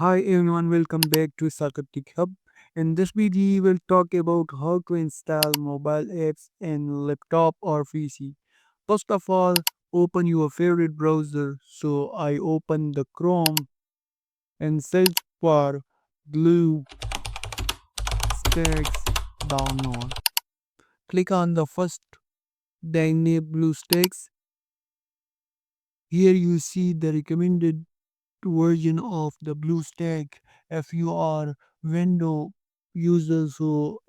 Hi everyone, welcome back to Saqib TechHub. In this video, we'll talk about how to install mobile apps in laptop or PC. First of all, open your favorite browser. So I open the Chrome and search for Blue Stacks download. Click on the first dynamic Blue Stacks. Here you see the recommended version of the BlueStack. If you are Windows user, so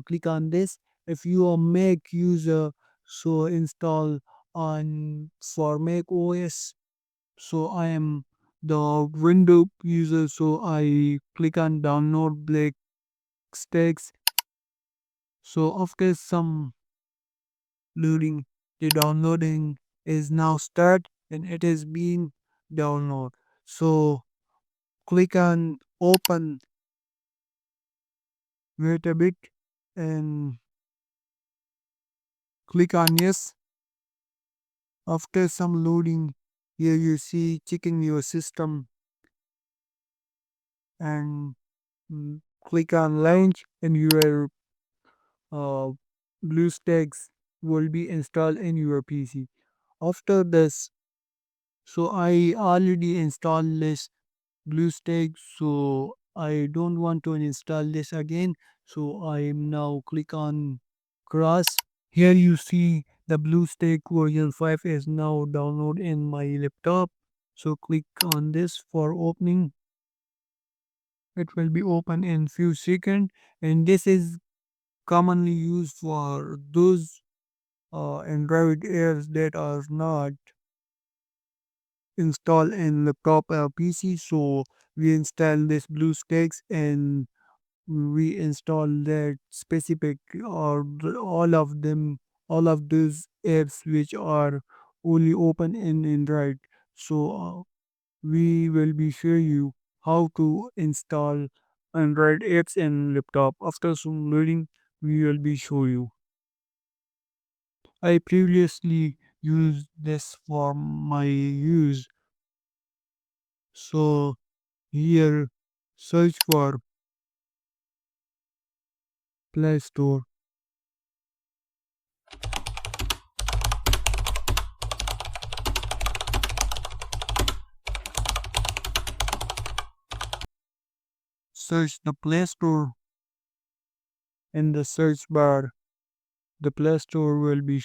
click on this. If you are Mac user, so install on for Mac OS. So I am the Windows user, so I click on download Black Stacks. So after some loading, the downloading is now start and it is being download. So click on open, wait a bit, and click on yes. After some loading, here you see checking your system and click on launch and your uh, BlueStacks will be installed in your PC. After this, so I already installed this BlueStack, so I don't want to install this again. So I am now click on cross. Here you see the BlueStack version 5 is now download in my laptop. So click on this for opening. It will be open in few seconds, and this is commonly used for those Android apps that are not installed in laptop or PC. So we install this BlueStacks and we install that specific or all of them, all of those apps which are only open in Android. So we will be show you how to install Android apps in laptop. After some learning, we will be show you. I previously used this for my use. So here search for Play Store. Search the Play Store in the search bar. The Play Store will be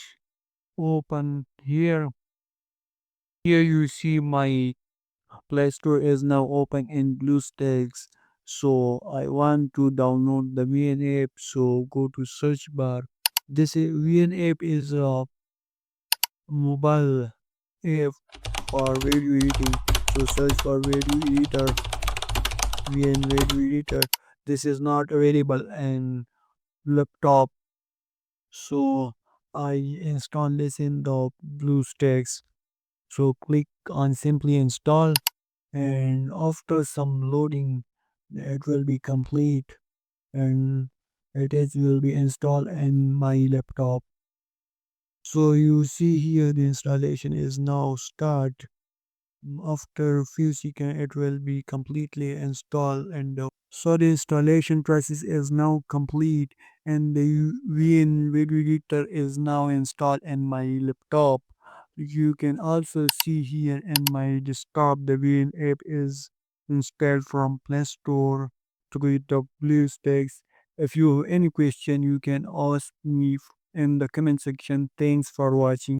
open here. Here you see my Play Store is now open in BlueStacks. So I want to download the VN app. So go to search bar. This VN app is a mobile app for video editing. So search for video editor, VN video editor. This is not available in laptop. So I install this in the BlueStacks. So click on simply install and after some loading it will be complete and will be installed in my laptop. So you see here the installation is now start. After a few seconds it will be completely installed and so the installation process is now complete and the VN video editor is now installed in my laptop. You can also see here in my desktop the VN app is installed from Play Store through the BlueStacks. If you have any question you can ask me in the comment section. Thanks for watching.